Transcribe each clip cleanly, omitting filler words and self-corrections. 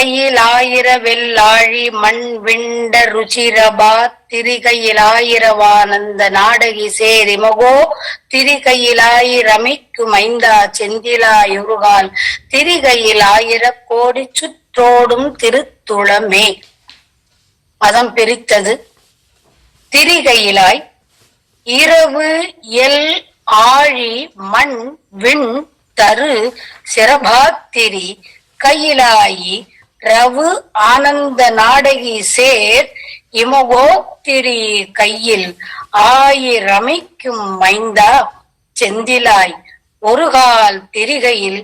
திரிகையில் வெள்ளாழி மண் விண்ட ருச்சிரபா திரிகையில் நாடகி சேரிமகோ திரிகையில் ரமிக்கு மைந்தா செந்திலாயுருகால் திரிகையில் கோடி சுற்றோடும் திருத்துளமே. மதம் பிரித்தது. திரிகையிலாய் இரவு எல் ஆழி மண் விண் தரு சிரபாத்திரி கையிலாயி ரவு ஆனந்த நாடகி சேர் இமகோத்திரி கையில் ஆயிரமிக்கும் மைந்தா செந்திலாய் ஒருகால் திரிகையில்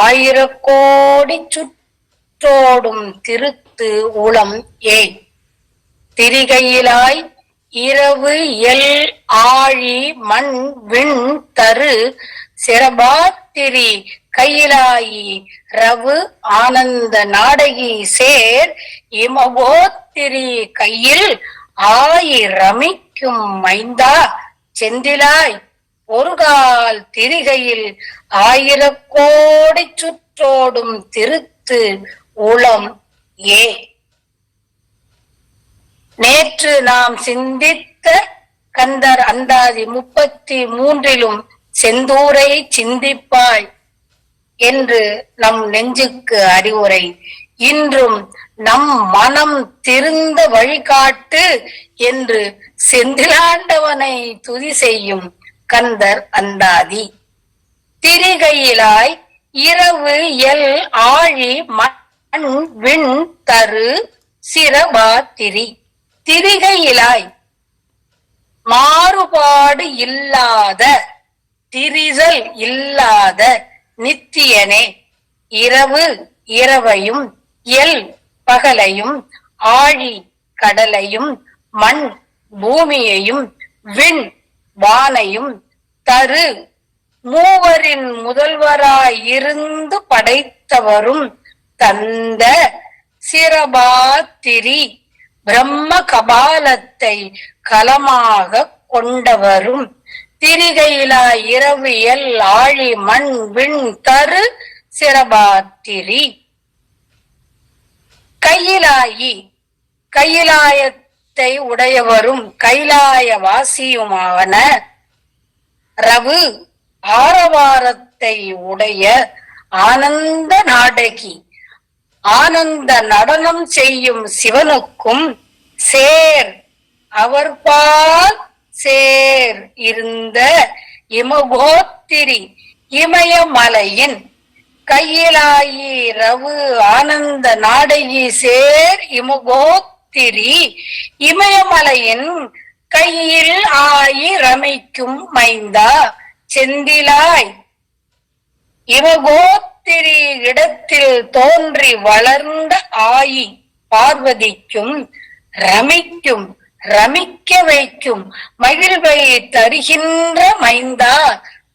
1000 கோடி சுற்றோடும் திருத்து உளம் ஏ. திரிகையிலாய் இரவு எல் ஆழி மண் விண் தரு சிரபாத்திரி கையிலாயி ரவு ஆனந்த நாடகி சேர் இமகோத்திரி கையில் ஆயிரமிக்கும் மைந்தா செந்திலாய் ஒருகால் திரிகையில் 1000 கோடி சுற்றோடும் திருத்து உளம் ஏ. நேற்று நாம் சிந்தித்த கந்தர் அந்தாதி 33 செந்தூரை சிந்திப்பாய் என்று நம் நெஞ்சுக்கு அறிவுரை. இன்றும் நம் மனம் திருந்த வழிகாட்டு என்று செந்திலாண்டவனை துதி செய்யும் கந்தர் அந்தாதி. திரிகையிலாய் இரவு எல் ஆழி மண் விண் தரு சிரபாத்திரி. திரிகையிலாய் மாறுபாடு இல்லாத திரிசல் இல்லாத நித்தியனே. இரவு இரவையும் எல் பகலையும் ஆழி கடலையும் மண் பூமியையும் விண் வானையும் தரு மூவரின் முதல்வராயிருந்து படைத்தவரும் தந்த சிரபாத்திரி பிரம்ம கபாலத்தை கலமாக கொண்டவரும் திரிகையிலா இரவு எல் ஆழி மண் விண் தரு சிரபாத்திரி. கையிலாயி கையிலாயத்தை உடையவரும் கைலாய வாசியுமான ரவு ஆரவாரத்தை உடைய ஆனந்த நாடகி ஆனந்த நடனம் செய்யும் சிவனுக்கும் சேர் அவர்பால் சேர் இருந்த இமகோத்திரி இமயமலையின் கையிலாயி ரவு ஆனந்த நாடகி சேர் இமகோத்திரி இமயமலையின் கையில் ரமிக்கும் மைந்தா செந்திலாய் இமகோத்திரி இடத்தில் தோன்றி வளர்ந்த ஆயி பார்வதிக்கும் ரமிக்கும் ரமிக்க வைக்கும் மகிழ்வை தருகின்ற மைந்தா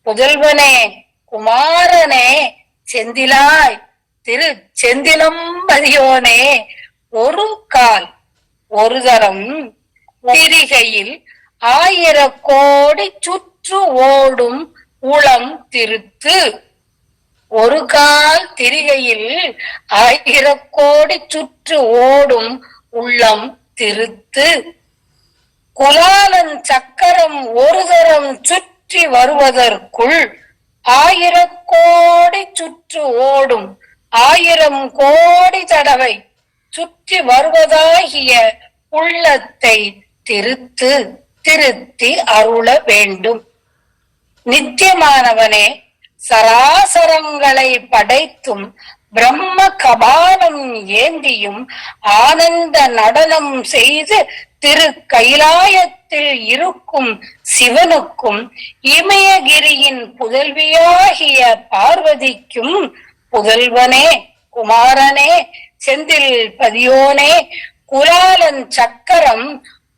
புதல்வனே குமாரனே செந்திலாய் திரு செந்திலம்பதியோனே. ஒரு கால் ஒரு தரம் திரிகையில் 1000 கோடி சுற்று ஓடும் உளம் திருத்து. ஒரு கால் திரிகையில் 1000 கோடி சுற்று ஓடும் உள்ளம் திருத்து. குலாலன் சக்கரம் ஒரு தரம் சுற்றி வருவதற்குள் 1000 கோடி சுற்று ஓடும் 1000 கோடி தடவை சுற்றி வருவதாகிய உள்ளத்தை திருத்து திருத்தி அருள வேண்டும். நித்தியமானவனே சராசரங்களை படைத்தும் பிரம்ம கபாலம் ஏந்தியும் ஆனந்த நடனம் செய்து திரு கைலாயத்தில் இருக்கும் சிவனுக்கும் இமயகிரியின் புதல்வியாகிய பார்வதிக்கும் புதல்வனே குமாரனே செந்தில் பதியோனே குலாலன் சக்கரம்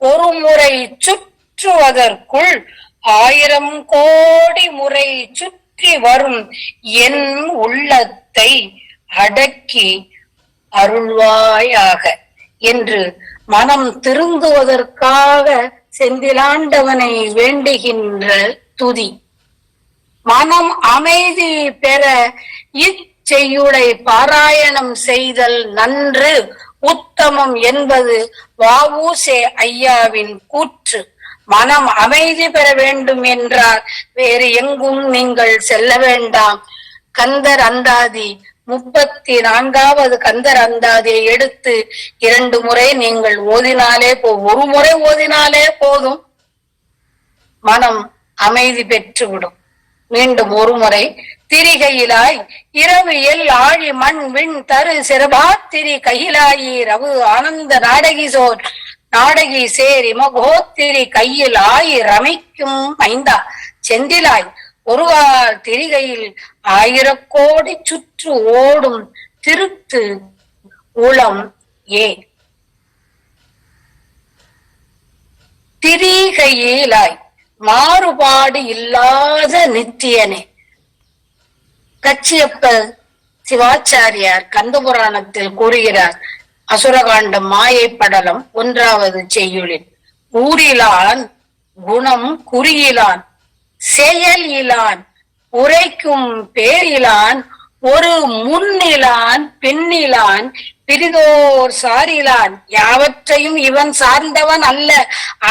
ஒரு முறை சுற்றுவதற்குள் 1000 கோடி முறை சுற்றி வரும் என் உள்ளத்தை அடக்கி அருள்வாயாக என்று மனம் திருந்துவதற்காக செந்திலாண்டவனை வேண்டுகின்ற துதி. மனம் அமைதி பெற செய்யுளை பாராயணம் செய்தல் நன்று உத்தமம் என்பது வ.உ.செ. ஐயாவின் கூற்று. மனம் அமைதி பெற வேண்டும் என்றால் வேறு எங்கும் நீங்கள் செல்ல வேண்டாம். கந்தர் அந்தாதி 34வது கந்தர் அந்தாதியை எடுத்து 2 முறை நீங்கள் ஓதினாலே ஒரு முறை ஓதினாலே போதும், மனம் அமைதி பெற்றுவிடும். மீண்டும் ஒரு முறை. திரிகையிலாய் இரவு எல் ஆழி மண் விண் தரு சிறபாத்திரி கையிலாயி ரவு ஆனந்த நாடகிசோர் நாடகி சேர் இமகோத்திரி கையில் ஆயி ரமிக்கும் மைந்தா செந்திலாய் ஒருவார் திரிகையில் 1000 கோடி சுற்று ஓடும் திருத்து உளம் ஏ. திரிகையிலாய் மாறுபாடு இல்லாத நித்தியனே. கச்சியப்ப சிவாச்சாரியார் கந்தபுராணத்தில் கூறுகிறார். அசுரகாண்டம் மாயை படலம் 1வது செய்யுளில் ஊரிலான் குணம் குறியிலான் செயல் இலான் உரைக்கும் பேரிலான் ஒரு முன்னிலான் பின்னிலான் பிரிதோர் சாரிலான் யாவற்றையும் இவன் சார்ந்தவன் அல்ல,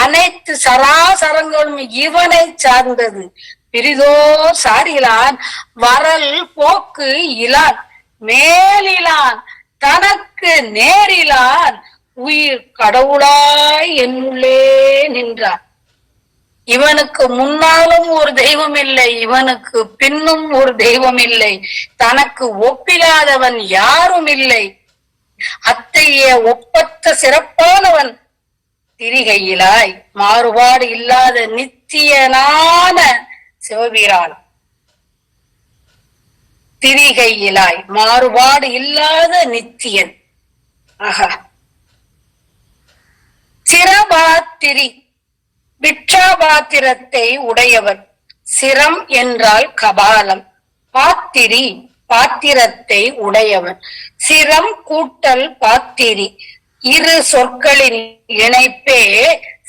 அனைத்து சராசரங்களும் இவனை சார்ந்தது. பிரிதோர் சாரிலான் வரல் போக்கு இலான் மேலிலான் தனக்கு நேரிலான் உயிர் கடவுளாய் என்னுள்ளே நின்றான். இவனுக்கு முன்னாலும் ஒரு தெய்வம் இல்லை, இவனுக்கு பின்னும் ஒரு தெய்வம் இல்லை, தனக்கு ஒப்பில்லாதவன் யாரும் இல்லை, அத்தகைய ஒப்பற்ற சிறப்பானவன். திரிகையிலாய் மாறுபாடு இல்லாத நித்தியனான சிவபிரான். திரிகையிலாய் மாறுபாடு இல்லாத நித்தியன். ஆஹா. சிரபாத்திரி விட்சாபாத்திரத்தை உடையவர். சிரம் என்றால் கபாலம், பாத்திரி பாத்திரத்தை உடையவன். சிரம் கூட்டல் பாத்திரி இரு சொற்களின் இணைப்பே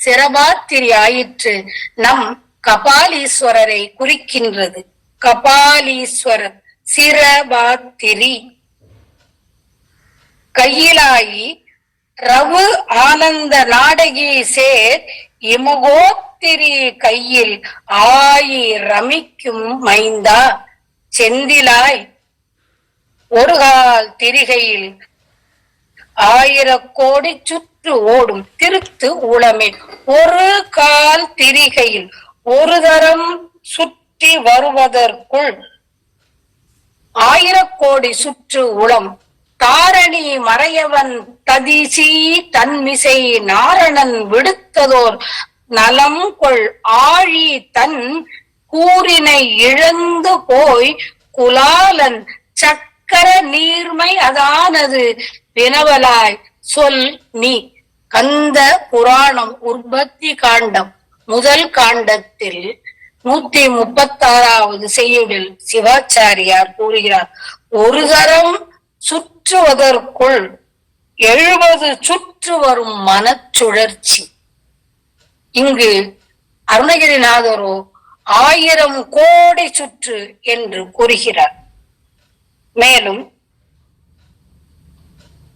சிரபாத்திரி ஆயிற்று. நம் கபாலீஸ்வரரை குறிக்கின்றது. கபாலீஸ்வரர் சிரபாத்திரி. கையிலாயி ரவு ஆனந்த நாடகி சேர் இமுகோத்திரி கையில் ஆயி ரமிக்கும் மைந்தா செந்திலாய் ஒருகால் திரிகையில் 1000 கோடி சுற்று ஓடும் திருத்து உளமே. ஒரு கால் திரிகையில் ஒரு தரம் சுற்றி வருவதற்குள் 1000 கோடி சுற்று உளம். தாரணி மறையவன் ததிசி தன்மிசை நாரணன் விடுத்ததோர் நலம் கொள் ஆழி தன் கூறினை இழந்து போய் குலாலன் சக்கர நீர்மை அதானது வினவலாய் சொல் நீ. கந்த புராணம் உற்பத்தி காண்டம் முதல் காண்டத்தில் 136வது செய்யுளில் சிவாச்சாரியார் கூறுகிறார். ஒரு தரம் சுற்றுவதற்குள் 70 சுற்று வரும் மனச்சுழற்சி. இங்கு அருணகிரிநாதரோ 1000 கோடி சுற்று என்று கூறுகிறார். மேலும்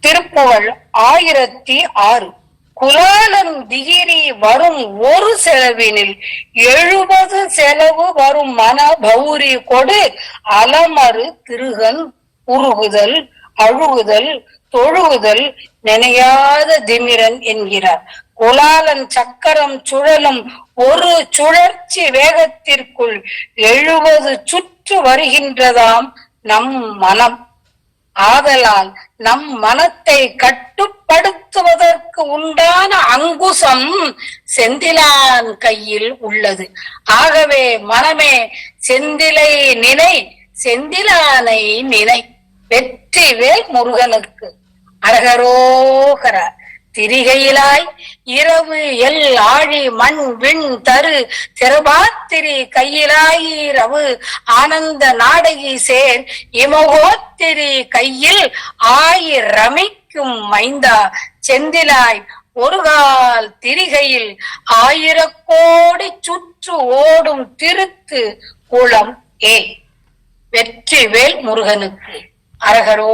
திருப்புகழ் 1006 குலாலன் திகிரி வரும் ஒரு செலவினில் 70 செலவு வரும் மன பௌரி கொடு அலமறு திருகன் உருகுதல் அழுகுதல் தொழுகுதல் நினையாத திமிரன் என்கிறார். குலாலன் சக்கரம் சுழலும் ஒரு சுழற்சி வேகத்திற்குள் 70 சுற்று வருகின்றதாம் நம் மனம். ஆதலால் நம் மனத்தை கட்டுப்படுத்துவதற்கு உண்டான அங்குசம் செந்திலான் கையில் உள்ளது. ஆகவே மனமே செந்திலை நினை, செந்திலானை நினை. வெற்றிவேல் முருகனுக்கு அரகரோகர. திரிகையிலாய் இரவு எல் ஆழி மண் விண் தரு சிரபாத்திரி கையிலாயி ரவு ஆனந்த நாடகி சேர் இமகோத்திரி கையில் ஆயி ரமிக்கும் மைந்தா செந்திலாய் ஒருகால் திரிகையில் 1000 கோடி சுற்று ஓடும் திருத்து குளம் ஏ. வெற்றிவேல் முருகனுக்கு அரகரோ